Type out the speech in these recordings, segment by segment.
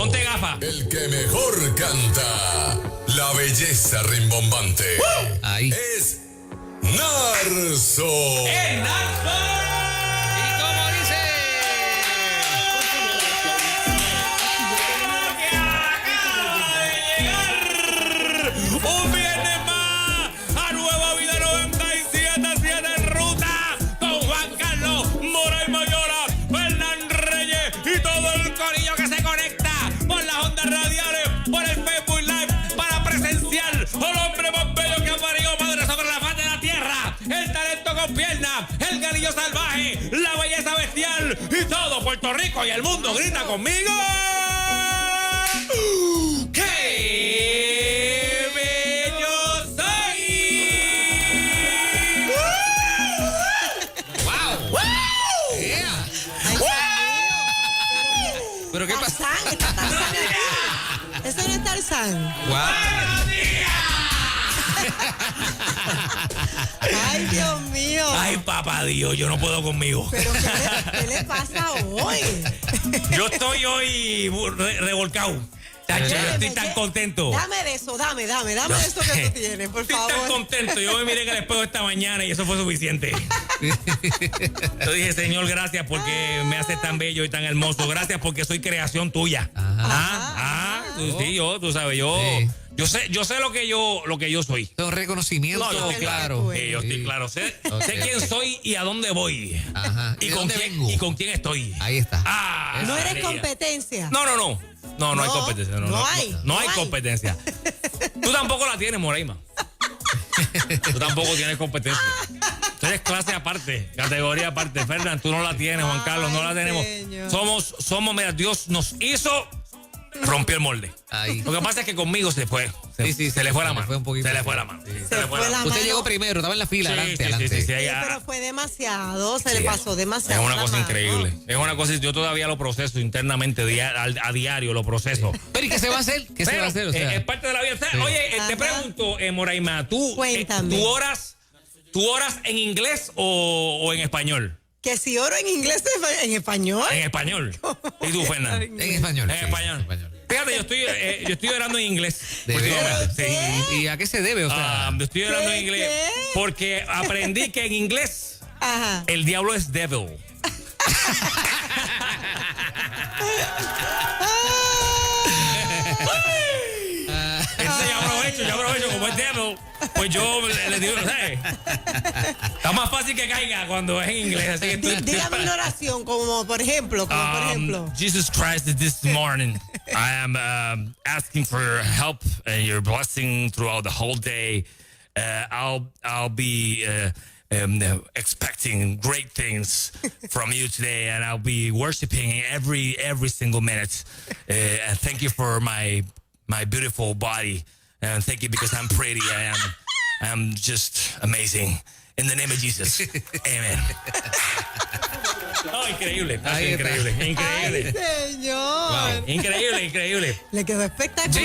Ponte gafa. El que mejor canta. La belleza rimbombante. Ahí. Es Narso. ¡El Narso! ¿Y cómo dice? Un viernes más a Nueva Vida 97.7 en ruta con Juan Carlos Moraima Yola, Fernán Reyes y todo el corillo que se conecta por las ondas radiales, por el Facebook Live para presenciar al hombre más bello que ha parido madre sobre la faz de la tierra, el talento con piernas, el galillo salvaje, la belleza bestial y todo Puerto Rico y el mundo grita conmigo. ¡Qué bello soy! ¡Wow! ¡Wow! Yeah. ¿Pero qué pasa? Tarzán, está Tarzán aquí. Ese no es Tarzán. ¡Wow! Ay, Dios mío. Ay, papá Dios, yo no puedo conmigo. Pero ¿qué le pasa hoy? Yo estoy hoy revolcado. Tacho, yo estoy tan contento. Dame de eso, dame de eso que tú tienes, por Estoy favor. tan contento. Yo me miré en el espejo esta mañana y eso fue suficiente. Yo dije, Señor, gracias porque me haces tan bello y tan hermoso. Gracias porque soy creación tuya. Tú sabes, Sí. yo sé lo que yo soy. Un reconocimiento, No, yo claro. Yo estoy claro. Sé quién soy y a dónde voy. Ajá. Y ¿Y con dónde quién vengo? y con quién estoy. Ahí está. No eres María. competencia. No hay competencia. No hay hay. competencia. Tú tampoco la tienes, Moraima. Tú tampoco tienes competencia. Tú eres clase aparte, categoría aparte. Fernán, tú no la tienes, Juan Carlos, no la tenemos. Señor. Somos, mira, Dios nos hizo, rompió el molde. Ahí. Lo que pasa es que conmigo se fue. Sí, se le fue la se le mano. fue un poquito. Se le fue la mano. Se fue la Usted mano. llegó primero, estaba en la fila, Sí, adelante. sí, Sí, allá. pero fue demasiado, se Sí, le pasó Es demasiado. una la cosa mano. increíble. Es una cosa, yo todavía lo proceso internamente, a diario lo proceso. Pero ¿y qué se va a hacer? ¿Qué se va a hacer? O sea, es parte de la vida. Sí. Oye, te Ajá. pregunto, Moraima, ¿tú Cuéntame. tú oras en inglés o en español? Que si oro en inglés, en español. En español. ¿Y tú, Fernando? en español. En sí, español. Fíjate, yo estoy orando en inglés. ¿De últimamente. veras? Sí. ¿Y a qué se debe? O sea, Yo estoy orando en ¿Qué? inglés ¿Qué? porque aprendí que en inglés Ajá. el diablo es devil. Entonces yo aprovecho como es devil, pues yo le digo, ¿sabes? Está más fácil que caiga cuando es en inglés. Así que Dígame una oración, como por ejemplo, Jesus Christ, this morning I am asking for your help and your blessing throughout the whole day. I'll be expecting great things from you today, and I'll be worshiping every single minute. And thank you for my beautiful body, and thank you because I'm pretty. I'm just amazing. In the name of Jesus, Amen. No, increíble, Ahí está. increíble. Ay, señor. Increíble. Le quedó espectacular.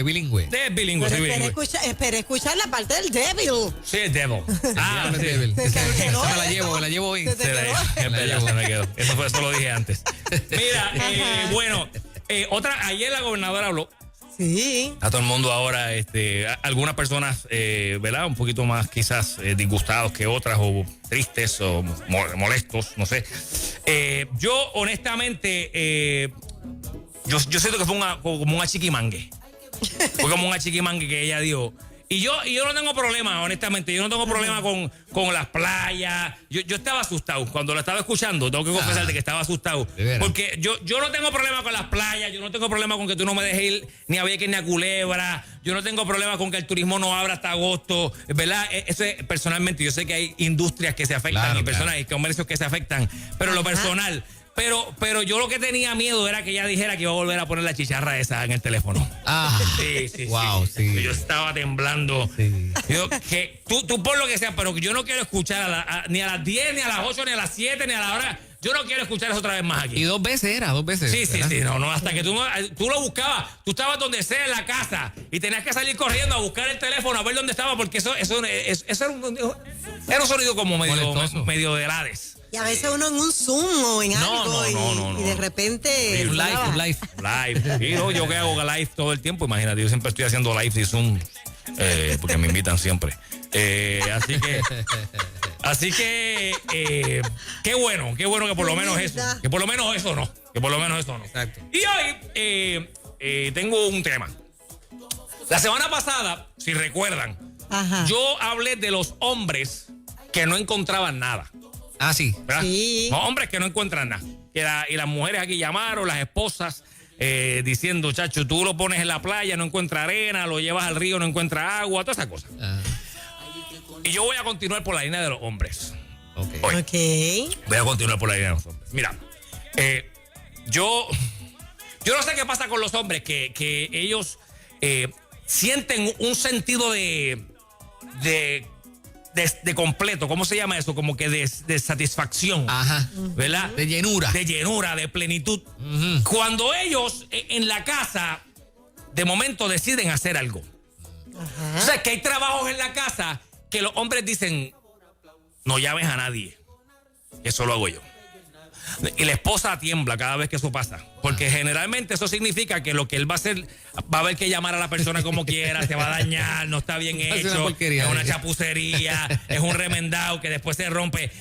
Bilingüe. Es bilingüe, Pero soy bilingüe. espera escuchar la parte del devil. Sí, es devil. Diablo, Sí. Devil. Se quedó Me la eso. llevo hoy. Se te Se quedó. es verdad, se me quedó. Eso lo dije antes. Mira, bueno, ayer la gobernadora habló. Sí. A todo el mundo ahora, algunas personas, ¿verdad? Un poquito más quizás disgustados que otras, o tristes, o molestos, no sé. Yo, honestamente, yo siento que fue como una chiquimangue. Fue como una chiquimangue que ella dio. Y yo no tengo problema, honestamente. Yo no tengo problema con las playas. Yo estaba asustado. Cuando lo estaba escuchando, tengo que confesarte que estaba asustado. ¿De veras? Porque yo no tengo problema con las playas. Yo no tengo problema con que tú no me dejes ir ni a Vieques ni a Culebra. Yo no tengo problema con que el turismo no abra hasta agosto. ¿Verdad? Eso es, personalmente, yo sé que hay industrias que se afectan, Claro, y personas y comercios que se afectan. Pero lo personal... Pero yo lo que tenía miedo era que ella dijera que iba a volver a poner la chicharra esa en el teléfono. Sí. Wow, sí. Yo estaba temblando. Sí. Que tú por lo que sea, pero yo no quiero escuchar ni a las 10, ni a las 8, ni a las 7, ni a la hora. Yo no quiero escuchar eso otra vez más aquí. Y dos veces. Sí, ¿verdad? no, hasta que tú lo buscabas. Tú estabas donde sea en la casa y tenías que salir corriendo a buscar el teléfono, a ver dónde estaba, porque eso era un sonido como Molestoso. medio de Hades. Y a veces uno en un Zoom o en algo y de repente... Un live. Live. Y no, yo que hago live todo el tiempo, imagínate, yo siempre estoy haciendo live y Zoom, porque me invitan siempre. Así que qué bueno que por lo menos eso. Que por lo menos eso no. Exacto. Y hoy tengo un tema. La semana pasada, si recuerdan, yo hablé de los hombres que no encontraban nada. Ah, sí. ¿Verdad? Sí. No, hombres que no encuentran nada. Y las mujeres aquí llamaron, las esposas, diciendo, chacho, tú lo pones en la playa, no encuentra arena, lo llevas al río, no encuentra agua, todas esas cosas. Y yo voy a continuar por la línea de los hombres. Ok. Voy a continuar por la línea de los hombres. Mira, yo no sé qué pasa con los hombres, que ellos sienten un sentido de completo, ¿cómo se llama eso? Como que de satisfacción. Ajá. ¿Verdad? De llenura. De llenura, de plenitud. Cuando ellos en la casa, de momento deciden hacer algo. O sea, que hay trabajos en la casa que los hombres dicen, no llames a nadie, eso lo hago yo. Y la esposa tiembla cada vez que eso pasa, porque generalmente eso significa que lo que él va a hacer, va a haber que llamar a la persona como quiera, se va a dañar, no está bien hecho, es una chapucería, es un remendado que después se rompe.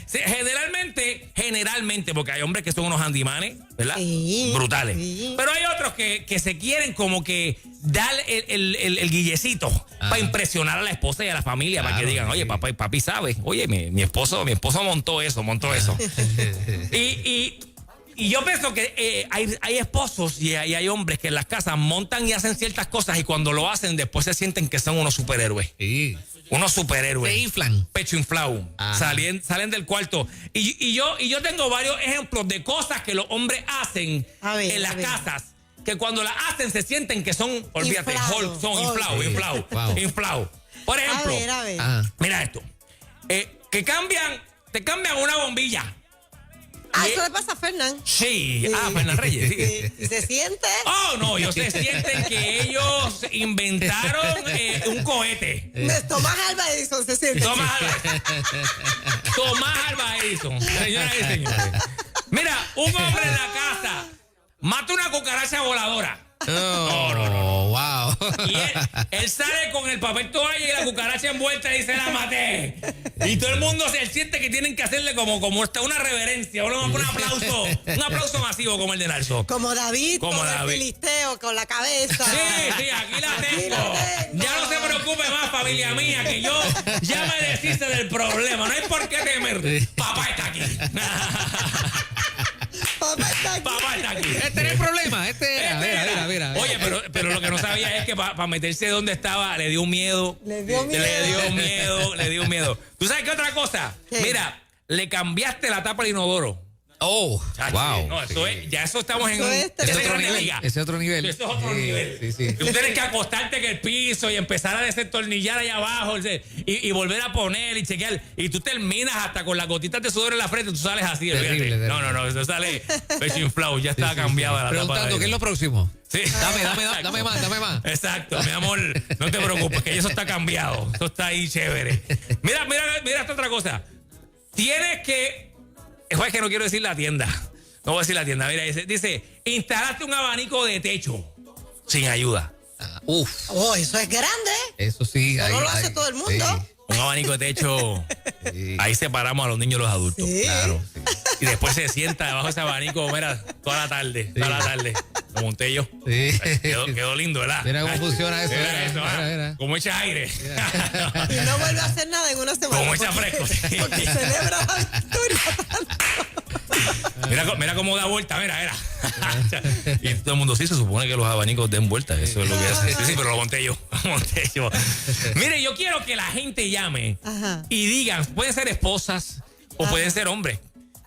Generalmente, porque hay hombres que son unos handymanes, ¿verdad? Sí, brutales. sí. Pero hay otros que se quieren como que dar el guillecito para impresionar a la esposa y a la familia, para que digan, oye, papi sabe, oye, mi esposo montó eso. Y yo pienso que hay esposos y hay hombres que en las casas montan y hacen ciertas cosas y cuando lo hacen después se sienten que son unos superhéroes. Sí. Unos superhéroes. Se inflan. Pecho inflado. Salen del cuarto. Y yo tengo varios ejemplos de cosas que los hombres hacen en las casas. Que cuando las hacen se sienten que son, olvídate, Inflado. son inflados. Wow. Inflados. Por ejemplo, A ver. mira esto. Te cambian una bombilla. Eso le pasa a Fernán. Sí. Fernán Reyes. Sí. ¿Y se siente? Oh, no, ellos se sienten que ellos inventaron un cohete. Tomás Alva Edison se siente. Tomás Alva Edison. Señoras y señores. Mira, un hombre en la casa mata una cucaracha voladora. No. Wow. Y él sale con el papel toalla y la cucaracha envuelta y dice, la maté. Y todo el mundo se siente que tienen que hacerle como una reverencia, un aplauso masivo como el de Nelson. Como David, Como con David. el filisteo, con la cabeza. Sí, aquí la tengo. Ya no se preocupe más, familia mía, que yo ya me deshice del problema. No hay por qué temer. Papá está aquí. Papá está aquí. Este no es problema. A ver. Oye, pero lo que no sabía es que para meterse donde estaba le dio miedo. Le dio miedo. ¿Tú sabes qué otra cosa? ¿Qué? Mira, le cambiaste la tapa al inodoro. Oh, Chacho, wow. No, eso estamos en Eso es Ese es otro nivel. liga. Ese es otro nivel. Eso es otro nivel. Sí. Y tú tienes que acostarte en el piso y empezar a desentornillar allá abajo y volver a poner y chequear. Y tú terminas hasta con las gotitas de sudor en la frente. Tú sales así. Terrible. No. Eso sale pecho inflado. Ya está cambiada la tapa. Preguntando, ¿qué es lo próximo? Sí. Dame más. Exacto, mi amor. No te preocupes, que eso está cambiado. Eso está ahí chévere. Mira esta otra cosa. Tienes que... Es que no quiero decir la tienda. No voy a decir la tienda. Mira, dice, instalaste un abanico de techo sin ayuda. Oh, eso es grande. Eso sí. Eso no lo hace todo el mundo. Sí. Un abanico de techo. Sí. Ahí separamos a los niños y los adultos. Sí. Claro. Sí. Y después se sienta debajo de ese abanico, mira, toda la tarde. Lo monté yo. Sí. Quedó lindo, ¿verdad? Mira cómo funciona eso. Mira. Como echa aire. Y no vuelve a hacer nada en una semana. Como echa fresco. Sí. Porque celebra la victoria tanto. Mira cómo da vuelta, mira. Y todo el mundo, sí, se supone que los abanicos den vuelta. Eso es lo que hace. Sí, pero lo monté yo. Mire, yo quiero que la gente llame y digan, pueden ser esposas o pueden ser hombres,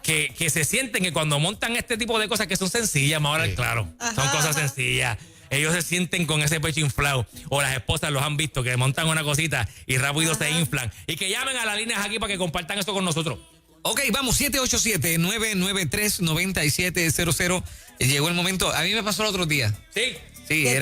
que se sienten que cuando montan este tipo de cosas que son sencillas, más ahora claro, son cosas sencillas. Ellos se sienten con ese pecho inflado. O las esposas los han visto, que montan una cosita y rápido se inflan. Y que llamen a las líneas aquí para que compartan esto con nosotros. Ok, vamos, 787-993-9700. Llegó el momento. A mí me pasó el otro día. Sí. Sí, ¿Qué te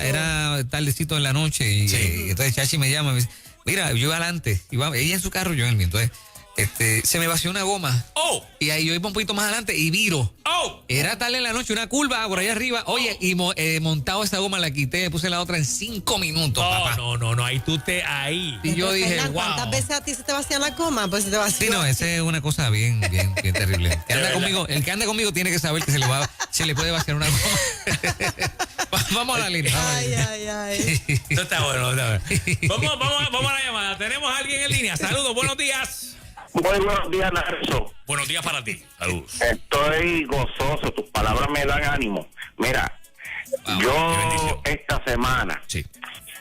era tardecito en la noche y entonces Chachi me llama y me dice, mira, yo iba adelante, ella en su carro, yo en el mío. Entonces se me vació una goma. ¡Oh! Y ahí yo iba un poquito más adelante y viro. ¡Oh! Era tarde en la noche, una curva por allá arriba. Oye, y montado esa goma, la quité, puse la otra en 5 minutos, papá. No, ahí tú te... Ahí. Y yo dije, Fernan, wow. ¿cuántas veces a ti se te vacían la goma? Pues se te vacían. Sí, no, esa es una cosa bien terrible. El que anda conmigo tiene que saber que se le puede vaciar una goma. Vamos a la línea. Ay. Eso está bueno, Vamos a la llamada. Tenemos a alguien en línea. Saludos, buenos días. Muy buenos días, Narso. Buenos días para ti. Saludos. Estoy gozoso, tus palabras me dan ánimo. Mira, Wow, qué yo bendición. esta semana Sí.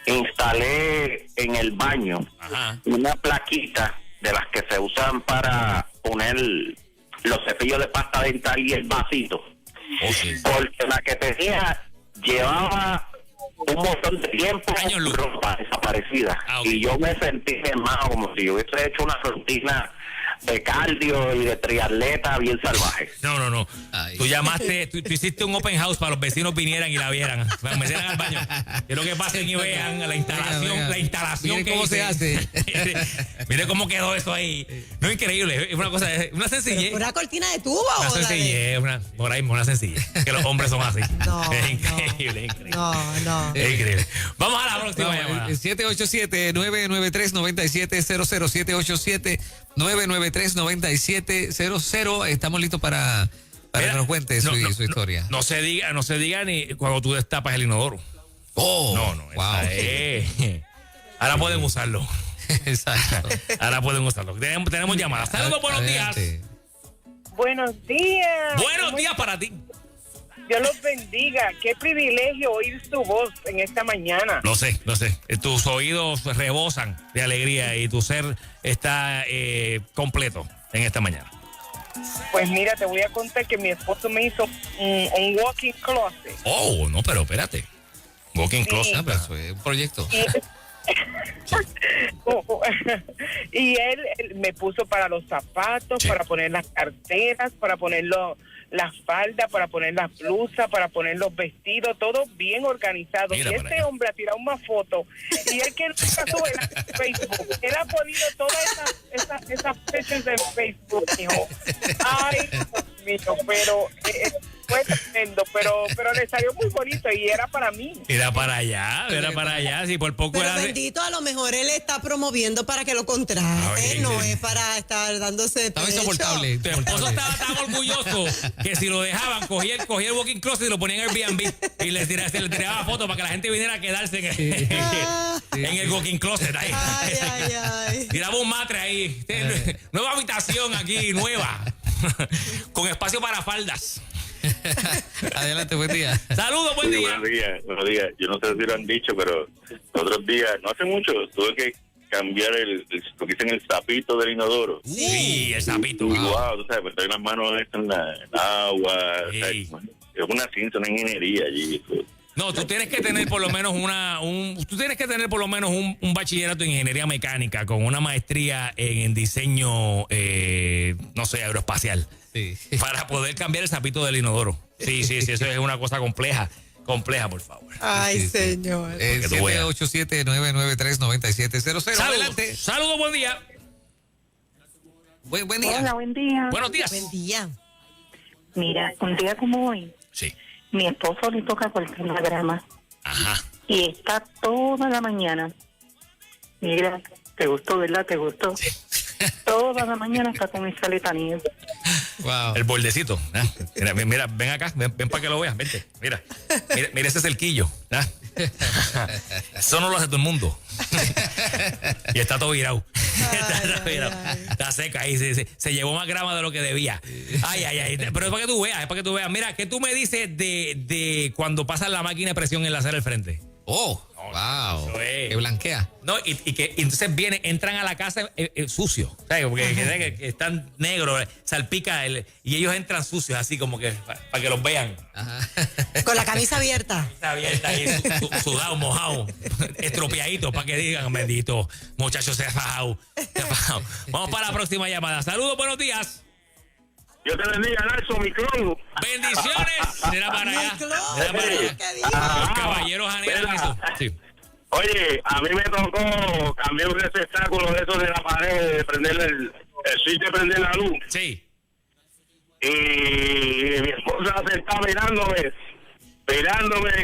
instalé en el baño Ajá. una plaquita de las que se usan para poner los cepillos de pasta dental y el vasito. Oh, sí. Porque la que tenía llevaba un montón de tiempo Años luz. ropa desaparecida. Ok. Y yo me sentí hermano como si yo hubiese hecho una rutina de cardio y de triatleta bien salvaje. No. Ay. Tú llamaste, tú hiciste un open house para los vecinos vinieran y la vieran. Me metieran al baño. Quiero que pasen y vean la instalación. Venga. La instalación Miren que cómo hice. se hace. Mire cómo quedó eso ahí. No, increíble. Es una cosa, una sencillez. ¿Una cortina de tubo Una o la de...? sencillez, por ahí una sencillez. Que los hombres son así. No, es increíble. No. Es increíble. Vamos a la próxima llamada. 787-993-9700. 787-993-9700. Estamos listos para que nos cuente su historia. No se diga ni cuando tú destapas el inodoro. Oh, No. wow. esa es. Ahora pueden usarlo. Exacto. Ahora pueden usarlo. Tenemos llamadas. Saludos, buenos días. Adelante. Buenos días. Buenos días para ti. Dios los bendiga. Qué privilegio oír tu voz en esta mañana. Lo sé. Tus oídos rebosan de alegría y tu ser está completo en esta mañana. Pues mira, te voy a contar que mi esposo me hizo un walking closet. Oh, no, pero espérate. Walking Sí. closet. Ah, pero eso es un proyecto. Y él me puso para los zapatos, Sí. para poner las carteras, para poner las faldas, para poner las blusas, para poner los vestidos, todo bien organizado. Mira y para este allá. hombre ha tirado una foto y él que nunca sube en Facebook, él ha ponido todas esas fechas en Facebook, hijo. Ay, Dios mío, pero fue tremendo, pero le salió muy bonito y era para mí. Era para allá. Si por poco Pero era de- bendito, a lo mejor él está promoviendo para que lo contraten. Ay, No sí. es para estar dándose Estaba pecho. insoportable. Tu esposo estaba tan orgulloso que si lo dejaban, cogía el walking closet y lo ponía en Airbnb y le tiraba fotos para que la gente viniera a quedarse en el walking closet ahí. Ay. Tiraba un matre ahí. Nueva habitación aquí, nueva. Con espacio para faldas. Adelante, buen día. Saludos, buen Sí, día. buenos días. Yo no sé si lo han dicho, pero los otros días, no hace mucho, tuve que cambiar lo que dicen el sapito del inodoro. Sí, el sapito. Y wow, tú sabes, meter las manos en el agua. O sea, Sí. es una ciencia, una ingeniería allí. No, tú tienes que tener por lo menos un bachillerato en ingeniería mecánica con una maestría en diseño, no sé, aeroespacial. Sí. Para poder cambiar el sapito del inodoro. Sí, eso es una cosa compleja, por favor. Ay, Sí. señor. Que tú veas. 787-993-9700. Adelante. Saludos, buen día. Buen día. Hola, buen día. Buenos días. Buen día. Mira, un día como hoy, Sí. mi esposo le toca cortar la grama Ajá. y está toda la mañana. Mira, te gustó, ¿verdad? Te gustó. Toda la mañana está con esa letanía. Wow. El bordecito. ¿Ah? Mira, ven acá, ven para que lo veas, vente. Mira ese cerquillo. ¿Ah? Eso no lo hace todo el mundo. Y está todo virado. Está seca ahí. Se llevó más grama de lo que debía. Ay. Pero es para que tú veas. Mira, ¿qué tú me dices de cuando pasa la máquina de presión en la acera del frente? Oh, wow. eso es. Que blanquea. No, y que entonces entran a la casa sucios, ¿sabes? Porque que están negros, salpica y ellos entran sucios, así como que para que los vean. Ajá. Con la camisa abierta. Está abierta ahí, sudado, mojado, estropeadito, para que digan, bendito, muchachos, se ha fajado. Vamos para la próxima llamada. Saludos, buenos días. Yo te bendiga, Nelson, mi clon. Bendiciones. Será para allá. Mi clon. Será para allá. ¿Qué dijo? Los caballeros anhelan eso. Sí. Oye, a mí me tocó cambiar un receptáculo de esos de la pared, de prender el switch de prender la luz. Sí. Y mi esposa se está mirándome,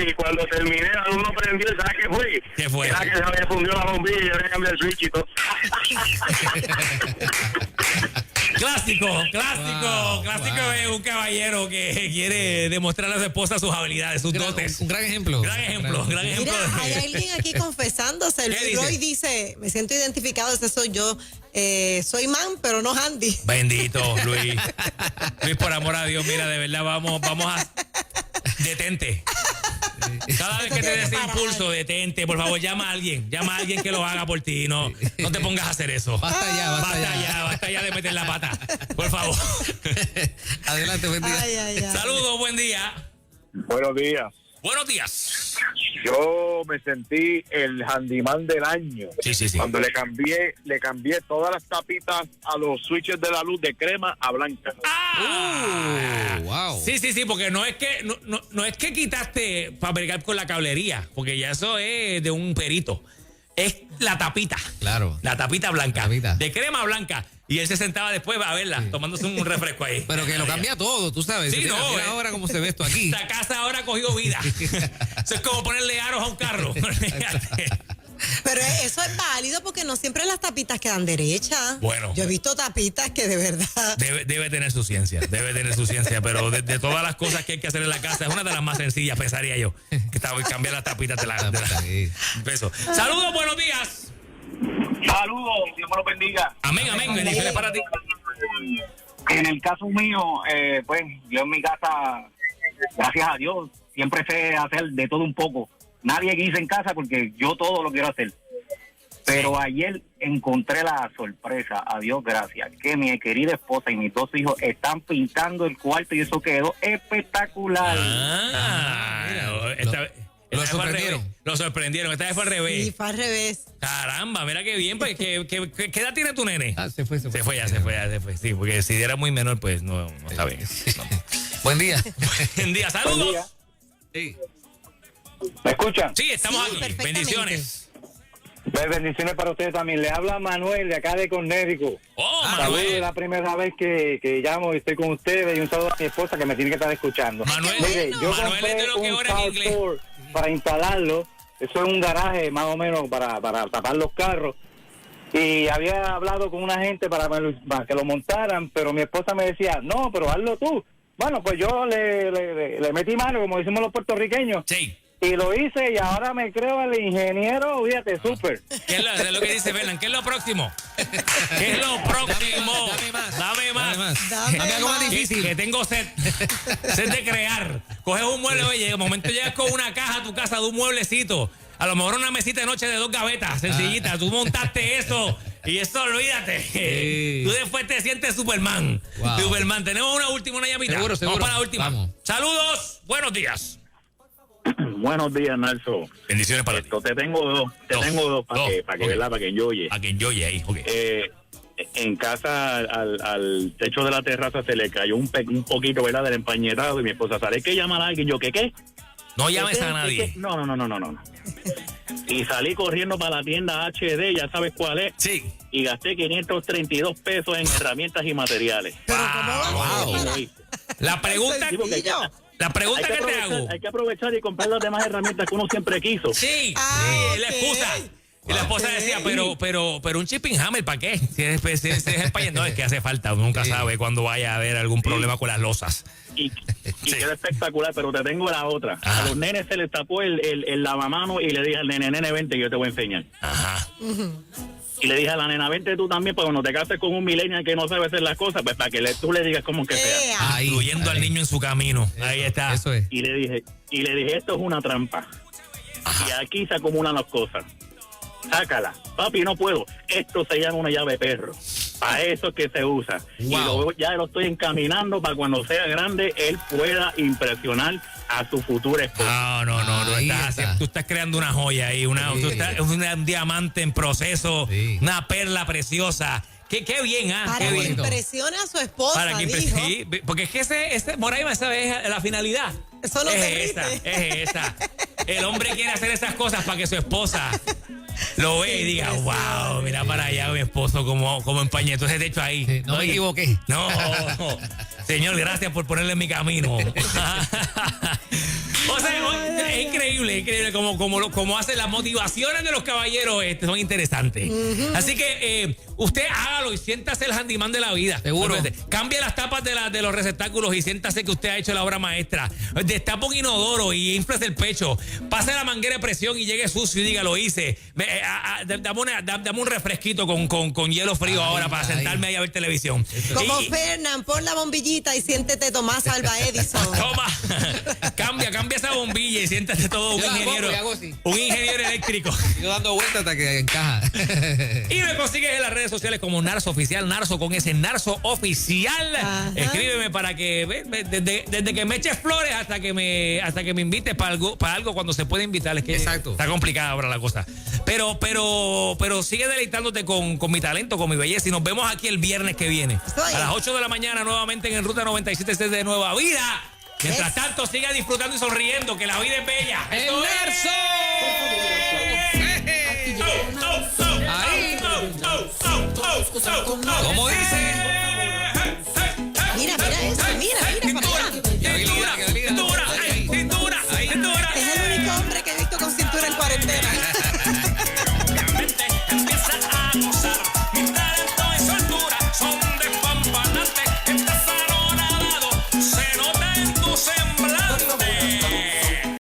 y cuando terminé la luz no prendió. ¿Sabes qué fue? ¿Qué fue? Era que se había fundido la bombilla y yo había cambiado el switch y todo. Clásico Wow. es un caballero que quiere demostrar a su esposa sus habilidades, sus dotes. Un gran ejemplo. Gran ejemplo Mira, de- hay alguien aquí confesándose. ¿Qué Luis dice? Roy dice, me siento identificado, ese soy yo. Soy man, pero no handy. Bendito, Luis. Luis, por amor a Dios, mira, de verdad, vamos a... Detente. Cada vez que te des ese impulso, detente. Por favor, llama a alguien que lo haga por ti. No te pongas a hacer eso. Basta ya de meter la pata. Por favor. Adelante, buen día. Ay. Saludos, buen día. Buenos días. Buenos días. Yo me sentí el handyman del año. Sí. Cuando le cambié todas las tapitas a los switches de la luz de crema a blanca. Wow. Sí, porque no es que quitaste para bregar con la cablería, porque ya eso es de un perito. Es la tapita. Claro. La tapita blanca. Tapita. De crema blanca. Y él se sentaba después a verla, tomándose un refresco ahí. Pero que lo cambia todo, tú sabes. Sí, Mira, no, mira ahora cómo se ve esto aquí. Esta casa ahora ha cogido vida. Eso es como ponerle aros a un carro. Pero eso es válido porque no siempre las tapitas quedan derechas. Bueno. Yo he visto tapitas que de verdad... Debe tener su ciencia, pero de todas las cosas que hay que hacer en la casa, es una de las más sencillas, pensaría yo, que estaba cambiar las tapitas de la Sí. peso. Saludos, buenos días. Saludos, Dios me lo bendiga. Amén, bendiciones para ti. En el caso mío, pues yo en mi casa, gracias a Dios, siempre sé hacer de todo un poco. Nadie guisa en casa porque yo todo lo quiero hacer. Pero ayer encontré la sorpresa, a Dios gracias, que mi querida esposa y mis dos hijos están pintando el cuarto y eso quedó espectacular. Lo sorprendieron. Lo sorprendieron, esta vez fue al revés. Sí, fue al revés. Caramba, mira qué bien, pues, ¿qué edad tiene tu nene? Se fue. Se fue. Sí, porque si era muy menor, pues no está bien. Buen día. Buen día, saludos. Buen día. Sí. ¿Me escuchan? Sí, estamos Sí, aquí. perfectamente. Bendiciones. Pues bendiciones para ustedes también. Le habla Manuel de acá de Connecticut. Oh, Saludos, es Manuel. la primera vez que llamo y estoy con ustedes, y un saludo a mi esposa que me tiene que estar escuchando. Manuel, Mire, yo Manuel es de compré lo que un ora en inglés. carport para instalarlo. Eso es un garaje más o menos para tapar los carros. Y había hablado con una gente para que lo montaran, pero mi esposa me decía, no, pero hazlo tú. Bueno, pues yo le metí mano, como decimos los puertorriqueños. Sí. Y lo hice y ahora me creo el ingeniero, fíjate, súper. ¿Qué es lo que dice Fernan? ¿Qué es lo próximo? ¿Qué es lo próximo? Dame más. Dame más. Dame algo más más. difícil. Que tengo sed. Sed de crear. Coges un mueble, oye, de momento llegas con una caja a tu casa de un mueblecito. A lo mejor una mesita de noche de 2 gavetas, sencillita. Tú montaste eso y eso, olvídate. Sí. Tú después te sientes Superman. Wow. Superman. Tenemos una llamita. Seguro. Vamos para la última. Vamos. Saludos. Buenos días. Buenos días, Nelson. Bendiciones para ti. Te tengo dos para Dos. que Ok. ¿verdad? Para que enjoye. A quien yo oye ahí. Ok. En casa al techo de la terraza se le cayó un poquito, ¿verdad? Del empañetado y mi esposa, ¿sabes qué? Llamar a alguien. Yo, ¿qué? No llames ¿Qué? a nadie. No. Y salí corriendo para la tienda HD, ya sabes cuál es, Sí. y gasté 532 pesos en herramientas y materiales. Pero ¿cómo va a Wow. ser para- La pregunta, Sencillo. la pregunta que te hago. Hay que aprovechar y comprar las demás herramientas que uno siempre quiso. Sí, Ah, la ok. excusa. Y la esposa Ok. decía, pero un chipping hammer, ¿para qué? Si es español, no, es que hace falta. Uno nunca sabe cuando vaya a haber algún problema con las losas. Y queda espectacular, pero te tengo la otra. Ajá. A los nenes se les tapó el lavamano y le dije al nene, vente, que yo te voy a enseñar. Ajá. Y le dije a la nena, vente tú también, pues cuando te cases con un millennial que no sabe hacer las cosas, pues para que tú le digas cómo que sea. Ea. Ahí, Incluyendo al ahí. niño en su camino. Ahí está. Eso es. Y le dije, esto es una trampa. Y aquí se acumulan las cosas. Sácala. Papi, no puedo. Esto se llama una llave perro. Para eso es que se usa. Wow. Y ya lo estoy encaminando para cuando sea grande, él pueda impresionar a su futura esposa. No. Ahí está. Tú estás creando una joya ahí. Es un diamante en proceso. Sí. Una perla preciosa. Qué bien, Para qué que bien. bonito. impresione a su esposa, Para que dijo. sí, porque es que ese Moraima, esa es la finalidad. Eso no es se esa, repite. es esa. El hombre quiere hacer esas cosas para que su esposa lo ve y diga, wow, mira para allá mi esposo como empañé todo ese techo ahí. Sí, no me equivoqué. No, señor, gracias por ponerle en mi camino. O sea, es increíble como hacen las motivaciones de los caballeros, son interesantes. Así que usted hágalo y siéntase el handyman de la vida. Seguro. Cambie las tapas de los receptáculos y siéntase que usted ha hecho la obra maestra. Destapa un inodoro y inflase el pecho. Pase la manguera de presión y llegue sucio y diga, lo hice. Dame un refresquito con hielo frío ahora para sentarme ahí a ver televisión. Como Fernan, pon la bombillita y siéntete Tomás Alba Edison. Toma, cambia esa bombilla y siéntate todo un Yo la ingeniero. pongo y hago así. Un ingeniero eléctrico. Yo dando vueltas hasta que encaja. Y me consigues en las redes sociales como Narso Oficial, Narso con ese Narso Oficial. Ajá. Escríbeme para que desde que me eches flores hasta que me invites para algo cuando se puede invitar. Es que Exacto. está complicada ahora la cosa. Pero sigue deleitándote con mi talento, con mi belleza. Y nos vemos aquí el viernes que viene. Estoy. A las 8 de la mañana nuevamente en Ruta 97 de Nueva Vida. Mientras tanto, siga disfrutando y sonriendo, que la vida es bella. ¡El ¡Esto es! Ahí. Como dice. Mira eso, mira para allá. Qué habilidad, qué habilidad. Cintura, Ahí. cintura. Es el único hombre que he visto con cintura en cuarentena.